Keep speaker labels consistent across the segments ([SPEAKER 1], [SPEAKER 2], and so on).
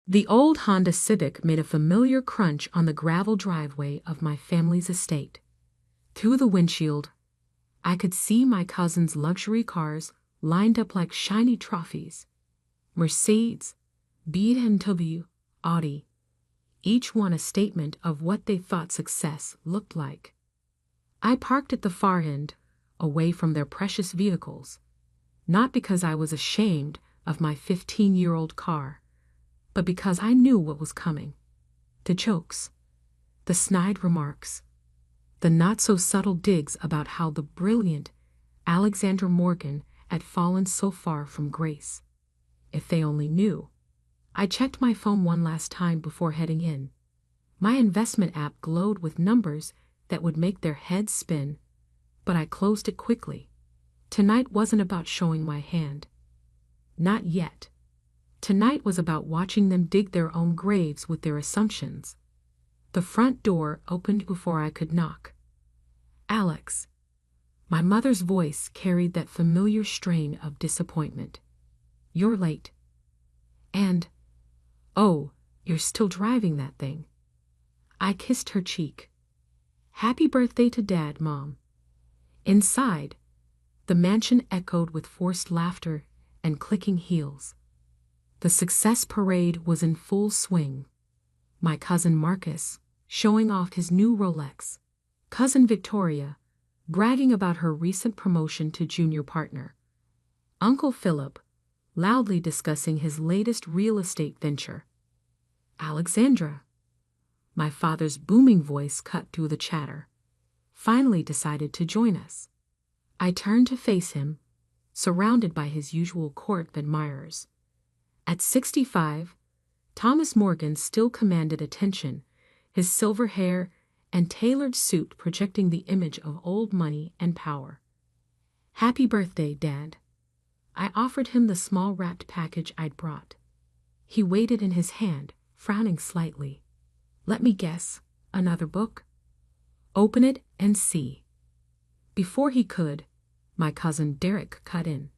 [SPEAKER 1] The old Honda Civic made a familiar crunch on the gravel driveway of my family's estate. Through the windshield, I could see my cousin's luxury cars lined up like shiny trophies. Mercedes, BMW, Audi, each one a statement of what they thought success looked like. I parked at the far end, away from their precious vehicles, not because I was ashamed of my 15-year-old car, but because I knew what was coming. The jokes, the snide remarks, the not-so-subtle digs about how the brilliant Alexandra Morgan had fallen so far from grace. If they only knew. I checked my phone one last time before heading in. My investment app glowed with numbers that would make their heads spin, but I closed it quickly. Tonight wasn't about showing my hand. Not yet. Tonight was about watching them dig their own graves with their assumptions. The front door opened before I could knock. "Alex." My mother's voice carried that familiar strain of disappointment. "You're late." And, "Oh, you're still driving that thing." I kissed her cheek. "Happy birthday to Dad, Mom." Inside, the mansion echoed with forced laughter and clicking heels. The success parade was in full swing. My cousin Marcus, showing off his new Rolex. Cousin Victoria, bragging about her recent promotion to junior partner. Uncle Phillip, loudly discussing his latest real estate venture. Alexandra, my father's booming voice cut through the chatter, finally decided to join us. I turned to face him, surrounded by his usual court of admirers. At 65, Thomas Morgan still commanded attention, his silver hair and tailored suit projecting the image of old money and power. "Happy birthday, Dad." I offered him the small wrapped package I'd brought. He weighed it in his hand, frowning slightly. "Let me guess, another book?" "Open it and see." Before he could, my cousin Derek cut in.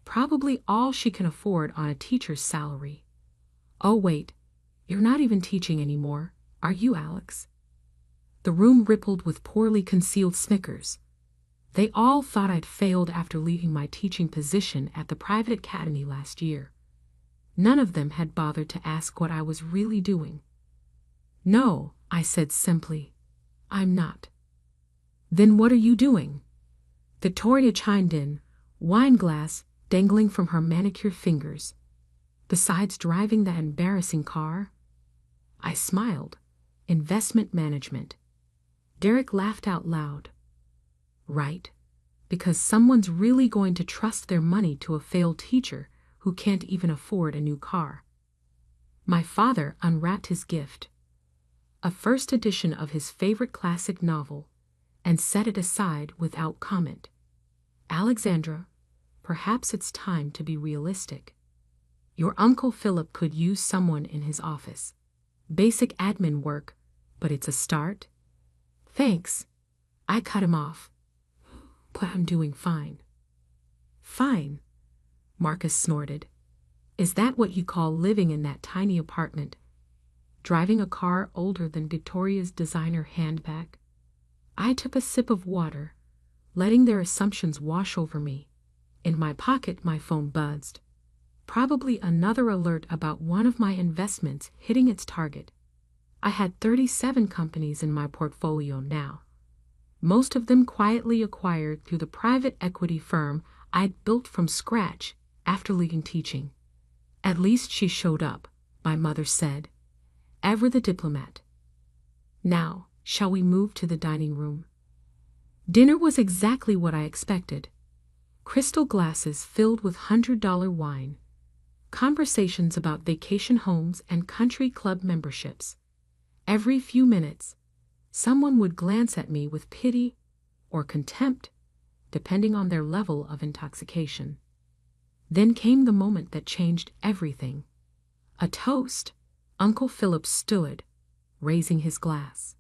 [SPEAKER 1] "Probably all she can afford on a teacher's salary." "Oh wait, you're not even teaching anymore, are you, Alex?" The room rippled with poorly concealed snickers. They all thought I'd failed after leaving my teaching position at the private academy last year. None of them had bothered to ask what I was really doing. "No," I said simply. "I'm not." "Then what are you doing?" Victoria chimed in, wine glass dangling from her manicured fingers. "Besides driving that embarrassing car?" I smiled. "Investment management." Derek laughed out loud. "Right, because someone's really going to trust their money to a failed teacher who can't even afford a new car." My father unwrapped his gift, a first edition of his favorite classic novel, and set it aside without comment. "Alexandra, perhaps it's time to be realistic. Your Uncle Phillip could use someone in his office. Basic admin work, but it's a start." "Thanks." I cut him off. "But I'm doing fine." "Fine?" Marcus snorted. "Is that what you call living in that tiny apartment? Driving a car older than Victoria's designer handbag?" I took a sip of water, letting their assumptions wash over me. In my pocket, my phone buzzed. Probably another alert about one of my investments hitting its target. I had 37 companies in my portfolio now, most of them quietly acquired through the private equity firm I'd built from scratch after leaving teaching. "At least she showed up," my mother said, ever the diplomat. "Now, shall we move to the dining room?" Dinner was exactly what I expected. Crystal glasses filled with $100 wine, conversations about vacation homes and country club memberships. Every few minutes, someone would glance at me with pity or contempt, depending on their level of intoxication. Then came the moment that changed everything. A toast. Uncle Phillip stood, raising his glass.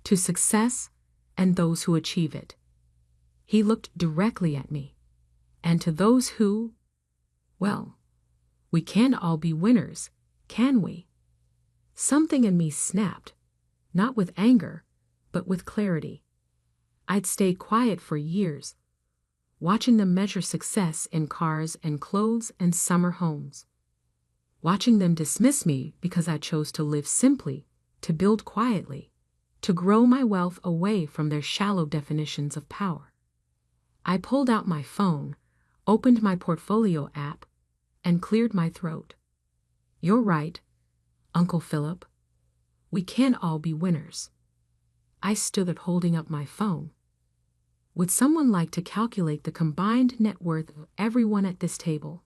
[SPEAKER 1] "To success and those who achieve it." He looked directly at me. "And to those who, well, we can all be winners Can we? Something in me snapped, not with anger, but with clarity. I'd stayed quiet for years, watching them measure success in cars and clothes and summer homes. Watching them dismiss me because I chose to live simply, to build quietly, to grow my wealth away from their shallow definitions of power. I pulled out my phone, opened my portfolio app, and cleared my throat. You're right, Uncle Phillip. We can't all be winners. I stood up holding up my phone. Would someone like to calculate the combined net worth of everyone at this table,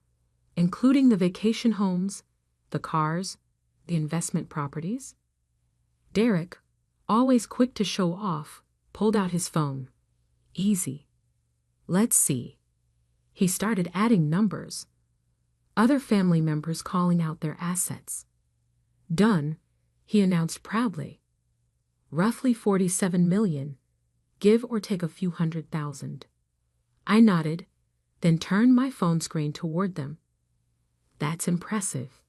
[SPEAKER 1] including the vacation homes, the cars, the investment properties? Derek, always quick to show off, pulled out his phone. Easy. Let's see. He started adding numbers. Other family members calling out their assets. Done, he announced proudly. Roughly 47 million, give or take a few $100,000. I nodded, then turned my phone screen toward them. That's impressive.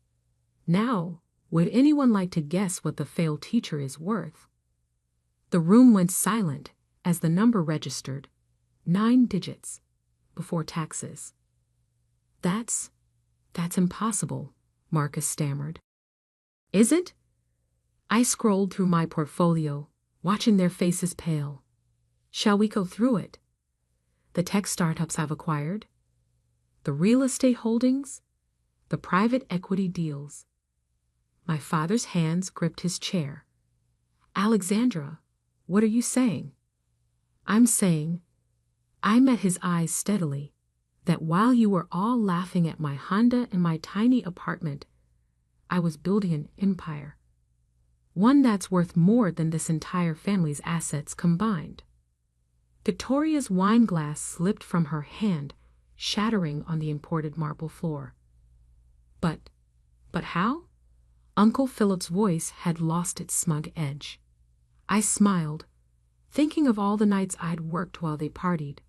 [SPEAKER 1] Now, would anyone like to guess what the failed teacher is worth? The room went silent as the number registered, 9 digits, before taxes. That's impossible, Marcus stammered. Is it? I scrolled through my portfolio, watching their faces pale. Shall we go through it? The tech startups I've acquired, the real estate holdings, the private equity deals. My father's hands gripped his chair. Alexandra, what are you saying? I'm saying, I met his eyes steadily, that while you were all laughing at my Honda and my tiny apartment, I was building an empire. One that's worth more than this entire family's assets combined. Victoria's wine glass slipped from her hand, shattering on the imported marble floor. But how? Uncle Philip's voice had lost its smug edge. I smiled, thinking of all the nights I'd worked while they partied,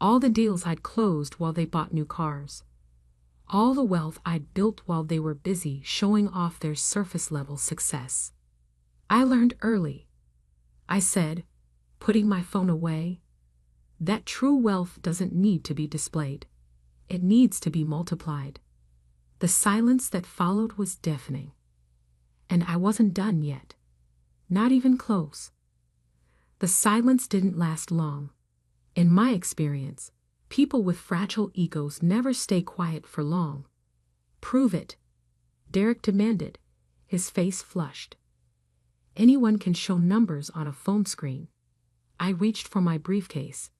[SPEAKER 1] all the deals I'd closed while they bought new cars, all the wealth I'd built while they were busy showing off their surface-level success. I learned early, I said, putting my phone away, that true wealth doesn't need to be displayed. It needs to be multiplied. The silence that followed was deafening. And I wasn't done yet. Not even close. The silence didn't last long. In my experience, people with fragile egos never stay quiet for long. Prove it, Derek demanded, his face flushed. Anyone can show numbers on a phone screen. I reached for my briefcase.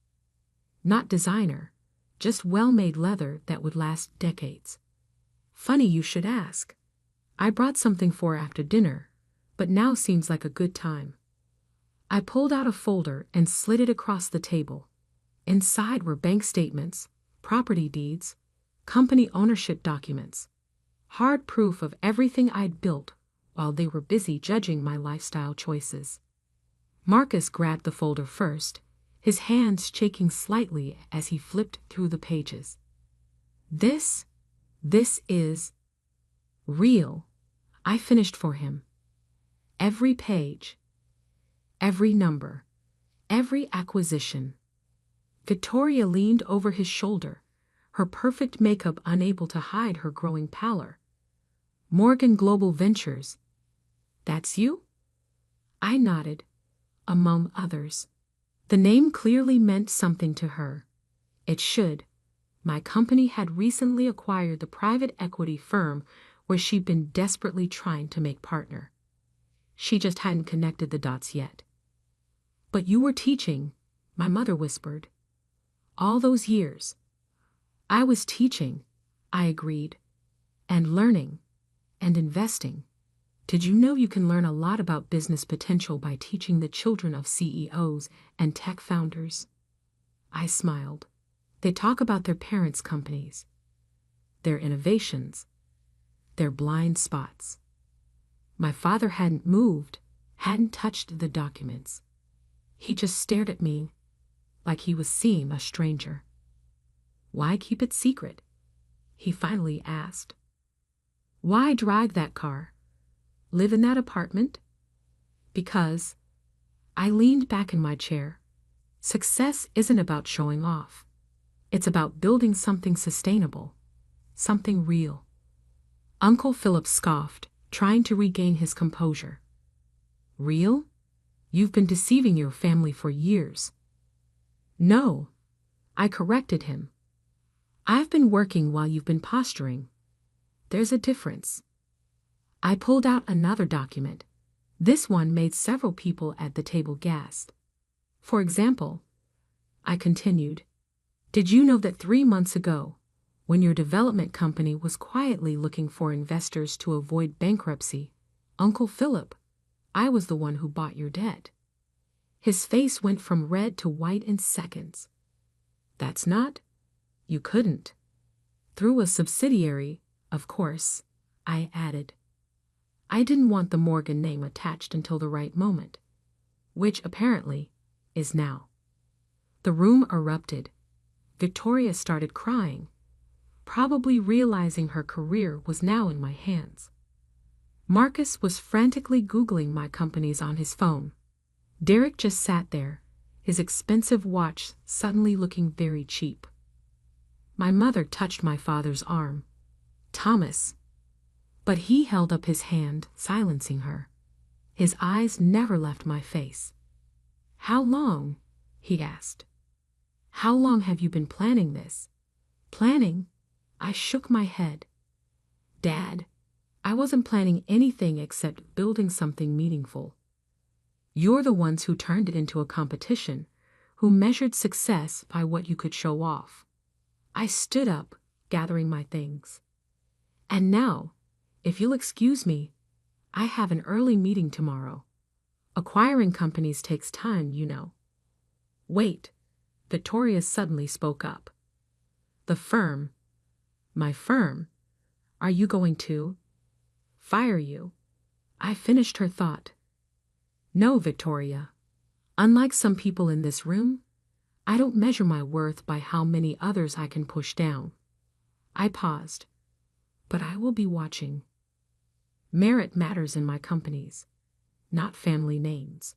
[SPEAKER 1] Not designer, just well-made leather that would last decades. Funny you should ask. I brought something for after dinner, but now seems like a good time. I pulled out a folder and slid it across the table. Inside were bank statements, property deeds, company ownership documents, hard proof of everything I'd built while they were busy judging my lifestyle choices. Marcus grabbed the folder first, his hands shaking slightly as he flipped through the pages. This is real, I finished for him. Every page, every number, every acquisition. Victoria leaned over his shoulder, her perfect makeup unable to hide her growing pallor. Morgan Global Ventures. That's you? I nodded, among others. The name clearly meant something to her. It should. My company had recently acquired the private equity firm where she'd been desperately trying to make partner. She just hadn't connected the dots yet. But you were teaching, my mother whispered. All those years. I was teaching, I agreed, and learning, and investing. Did you know you can learn a lot about business potential by teaching the children of CEOs and tech founders? I smiled. They talk about their parents' companies, their innovations, their blind spots. My father hadn't moved, hadn't touched the documents. He just stared at me like he was seeing a stranger. Why keep it secret? He finally asked. Why drive that car? Live in that apartment? Because I leaned back in my chair. Success isn't about showing off. It's about building something sustainable, something real. Uncle Phillip scoffed, trying to regain his composure. Real? You've been deceiving your family for years. No, I corrected him. I've been working while you've been posturing. There's a difference. I pulled out another document. This one made several people at the table gasp. For example, I continued, did you know that 3 months ago, when your development company was quietly looking for investors to avoid bankruptcy, Uncle Phillip, I was the one who bought your debt? His face went from red to white in seconds. That's not? You couldn't. Through a subsidiary, of course, I added. I didn't want the Morgan name attached until the right moment, which apparently is now. The room erupted. Victoria started crying, probably realizing her career was now in my hands. Marcus was frantically Googling my companies on his phone. Derek just sat there, his expensive watch suddenly looking very cheap. My mother touched my father's arm. Thomas. But he held up his hand, silencing her. His eyes never left my face. How long? He asked. How long have you been planning this? Planning? I shook my head. Dad, I wasn't planning anything except building something meaningful. You're the ones who turned it into a competition, who measured success by what you could show off. I stood up, gathering my things. And now, if you'll excuse me, I have an early meeting tomorrow. Acquiring companies takes time, you know. Wait, Victoria suddenly spoke up. The firm, my firm, are you going to fire you? I finished her thought. No, Victoria. Unlike some people in this room, I don't measure my worth by how many others I can push down. I paused. But I will be watching. Merit matters in my companies, not family names.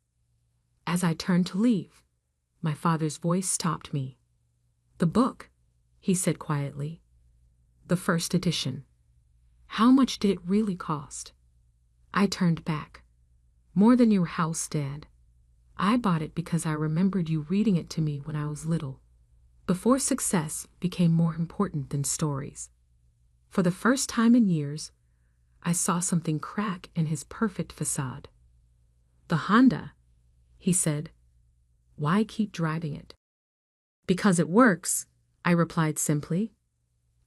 [SPEAKER 1] As I turned to leave, my father's voice stopped me. The book, he said quietly. The first edition. How much did it really cost? I turned back. More than your house, Dad. I bought it because I remembered you reading it to me when I was little, before success became more important than stories. For the first time in years, I saw something crack in his perfect facade. The Honda, he said. Why keep driving it? Because it works, I replied simply.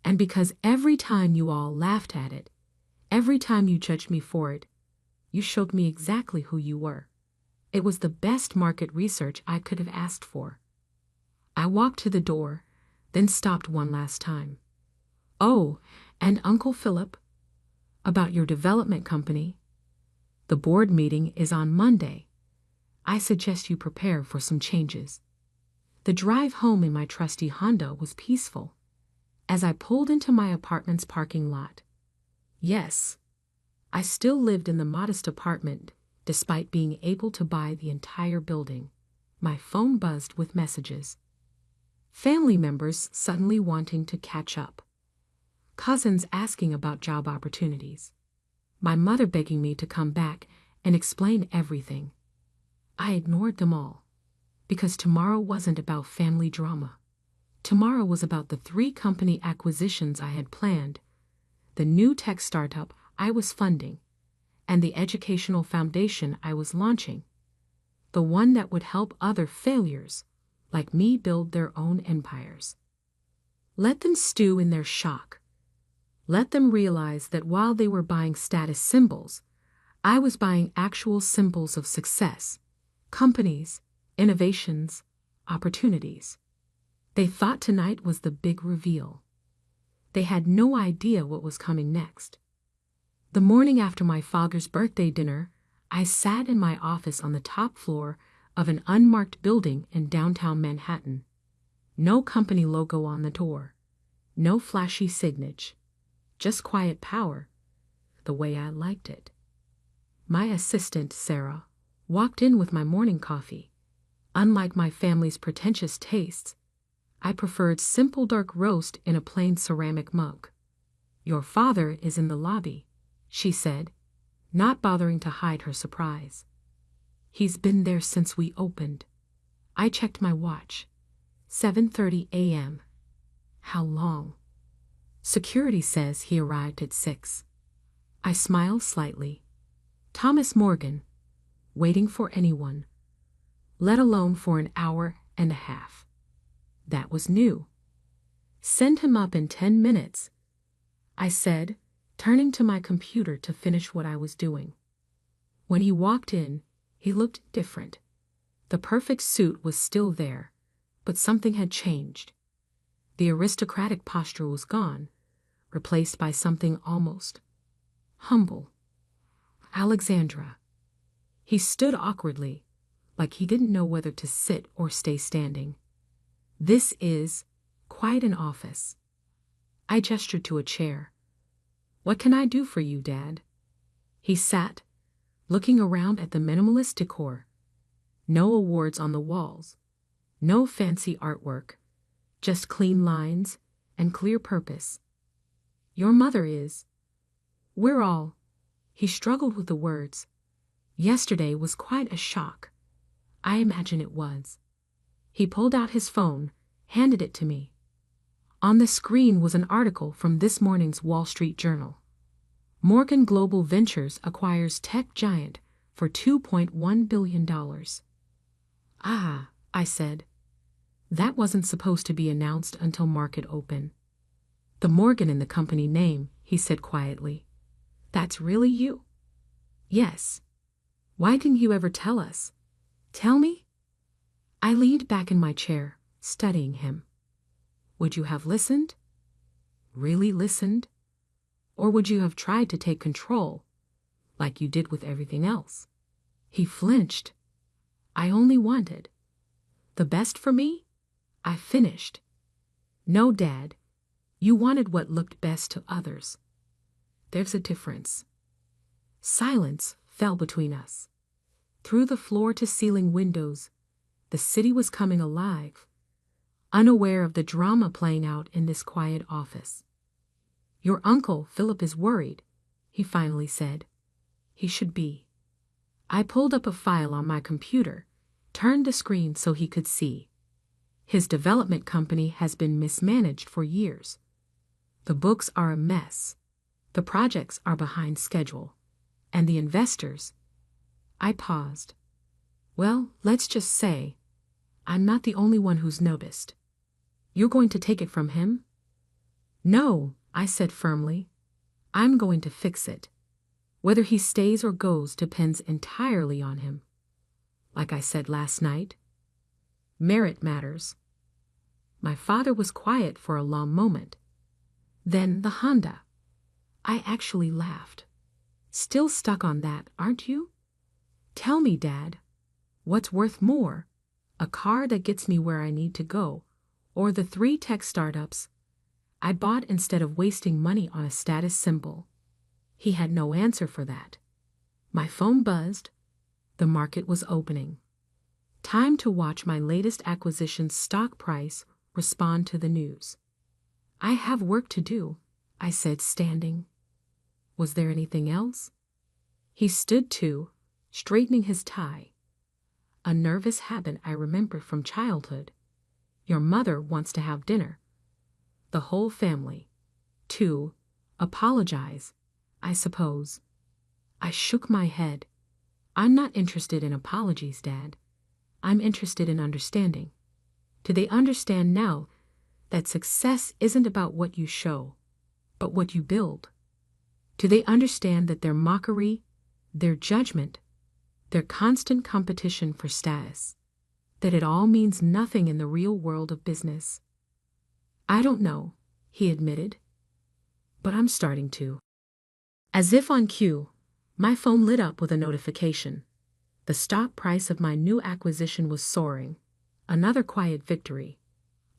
[SPEAKER 1] And because every time you all laughed at it, every time you judged me for it, you showed me exactly who you were. It was the best market research I could have asked for. I walked to the door, then stopped one last time. Oh, and Uncle Phillip, about your development company. The board meeting is on Monday. I suggest you prepare for some changes. The drive home in my trusty Honda was peaceful, as I pulled into my apartment's parking lot. Yes, I still lived in the modest apartment, despite being able to buy the entire building. My phone buzzed with messages. Family members suddenly wanting to catch up. Cousins asking about job opportunities. My mother begging me to come back and explain everything. I ignored them all, because tomorrow wasn't about family drama. Tomorrow was about the 3 company acquisitions I had planned, the new tech startup I was funding, and the educational foundation I was launching, the one that would help other failures like me build their own empires. Let them stew in their shock. Let them realize that while they were buying status symbols, I was buying actual symbols of success, companies, innovations, opportunities. They thought tonight was the big reveal. They had no idea what was coming next. The morning after my father's birthday dinner, I sat in my office on the top floor of an unmarked building in downtown Manhattan. No company logo on the door. No flashy signage. Just quiet power. the way I liked it. My assistant, Sarah, walked in with my morning coffee. Unlike my family's pretentious tastes, I preferred simple dark roast in a plain ceramic mug. "Your father is in the lobby," she said, not bothering to hide her surprise. "He's been there since we opened." I checked my watch. 7:30 a.m. How long? "Security says he arrived at 6. I smiled slightly. Thomas Morgan, waiting for anyone, let alone for an hour and a half. That was new. "Send him up in 10 minutes, I said, turning to my computer to finish what I was doing. When he walked in, he looked different. The perfect suit was still there, but something had changed. The aristocratic posture was gone, replaced by something almost humble. "Alexandra." He stood awkwardly, like he didn't know whether to sit or stay standing. "This is quite an office." I gestured to a chair. "What can I do for you, Dad?" He sat, looking around at the minimalist decor. No awards on the walls, no fancy artwork, just clean lines and clear purpose. "Your mother is. We're all—" He struggled with the words. "Yesterday was quite a shock." I imagine it was. He pulled out his phone, handed it to me. On the screen was an article from this morning's Wall Street Journal. "Morgan Global Ventures acquires tech giant for $2.1 billion. "Ah," I said. "That wasn't supposed to be announced until market open." "The Morgan in the company name," he said quietly. "That's really you?" "Yes. Why didn't you ever tell us?" "Tell me?" I leaned back in my chair, studying him. "Would you have listened? Really listened? Or would you have tried to take control, like you did with everything else?" He flinched. "I only wanted the best for me," I finished. "No, Dad. You wanted what looked best to others. There's a difference." Silence fell between us. Through the floor-to-ceiling windows, the city was coming alive, unaware of the drama playing out in this quiet office. "Your uncle, Phillip, is worried," he finally said. "He should be." I pulled up a file on my computer, turned the screen so he could see. His development company has been mismanaged for years. The books are a mess. The projects are behind schedule. And the investors— I paused. "Well, let's just say I'm not the only one who's noticed." "You're going to take it from him?" "No," I said firmly. "I'm going to fix it. Whether he stays or goes depends entirely on him. Like I said last night, merit matters." My father was quiet for a long moment. Then the Honda. I actually laughed. "Still stuck on that, aren't you? Tell me, Dad, what's worth more? A car that gets me where I need to go, or the 3 tech startups I bought instead of wasting money on a status symbol?" He had no answer for that. My phone buzzed. The market was opening. Time to watch my latest acquisition's stock price respond to the news. "I have work to do," I said, standing. "Was there anything else?" He stood too, straightening his tie. "A nervous habit I remember from childhood. Your mother wants to have dinner. The whole family. To apologize, I suppose." I shook my head. "I'm not interested in apologies, Dad. I'm interested in understanding. Do they understand now that success isn't about what you show, but what you build? Do they understand that their mockery, their judgment, their constant competition for status, that it all means nothing in the real world of business?" "I don't know," he admitted, "but I'm starting to." As if on cue, my phone lit up with a notification. The stock price of my new acquisition was soaring. Another quiet victory.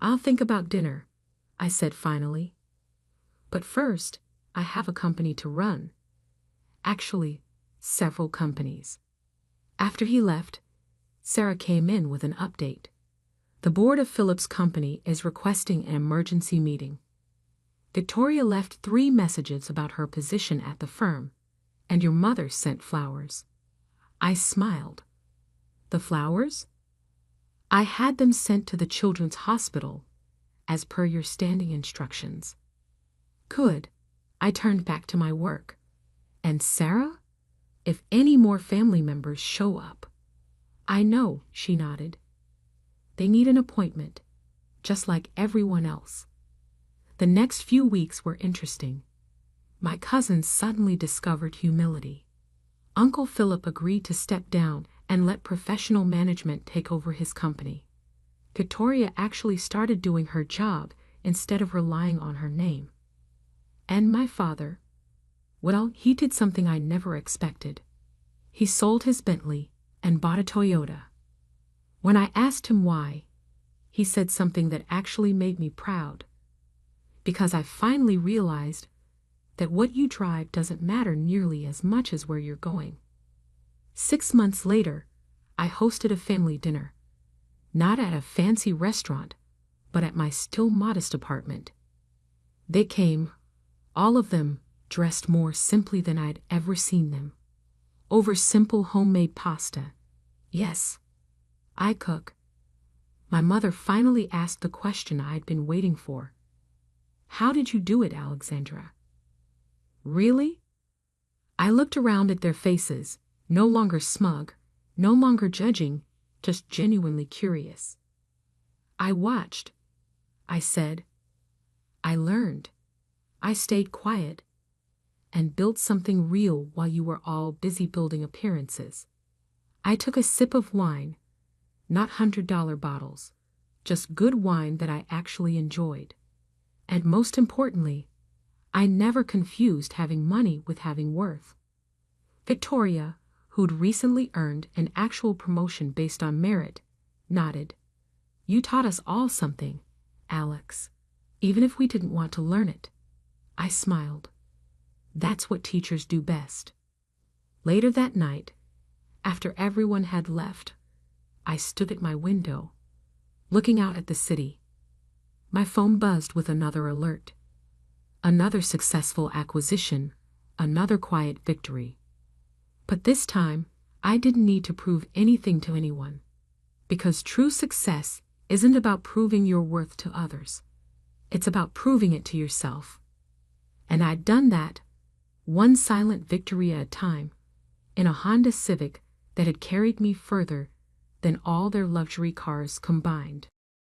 [SPEAKER 1] "I'll think about dinner," I said finally. "But first, I have a company to run. Actually, several companies. After he left, Sarah came in with an update. The board of Phillip's company is requesting an emergency meeting. Victoria left 3 messages about her position at the firm, and your mother sent flowers. I smiled. The flowers? I had them sent to the children's hospital, as per your standing instructions. Good. I turned back to my work. And Sarah? If any more family members show up. I know, she nodded. They need an appointment, just like everyone else. The next few weeks were interesting. My cousins suddenly discovered humility. Uncle Phillip agreed to step down and let professional management take over his company. Victoria actually started doing her job instead of relying on her name. And my father, well, he did something I never expected. He sold his Bentley and bought a Toyota. When I asked him why, he said something that actually made me proud. Because I finally realized that what you drive doesn't matter nearly as much as where you're going. 6 months later, I hosted a family dinner. Not at a fancy restaurant, but at my still modest apartment. They came, all of them, dressed more simply than I'd ever seen them. Over simple homemade pasta. Yes, I cook. My mother finally asked the question I'd been waiting for. How did you do it, Alexandra? Really? I looked around at their faces, no longer smug, no longer judging, just genuinely curious. I watched. I said. I learned. I stayed quiet and built something real while you were all busy building appearances. I took a sip of wine, not $100 bottles, just good wine that I actually enjoyed. And most importantly, I never confused having money with having worth. Victoria, who'd recently earned an actual promotion based on merit, nodded. You taught us all something, Alex, even if we didn't want to learn it. I smiled. That's what teachers do best. Later that night, after everyone had left, I stood at my window, looking out at the city. My phone buzzed with another alert. Another successful acquisition, another quiet victory. But this time, I didn't need to prove anything to anyone, because true success isn't about proving your worth to others. It's about proving it to yourself. And I'd done that, one silent victory at a time, in a Honda Civic that had carried me further than all their luxury cars combined.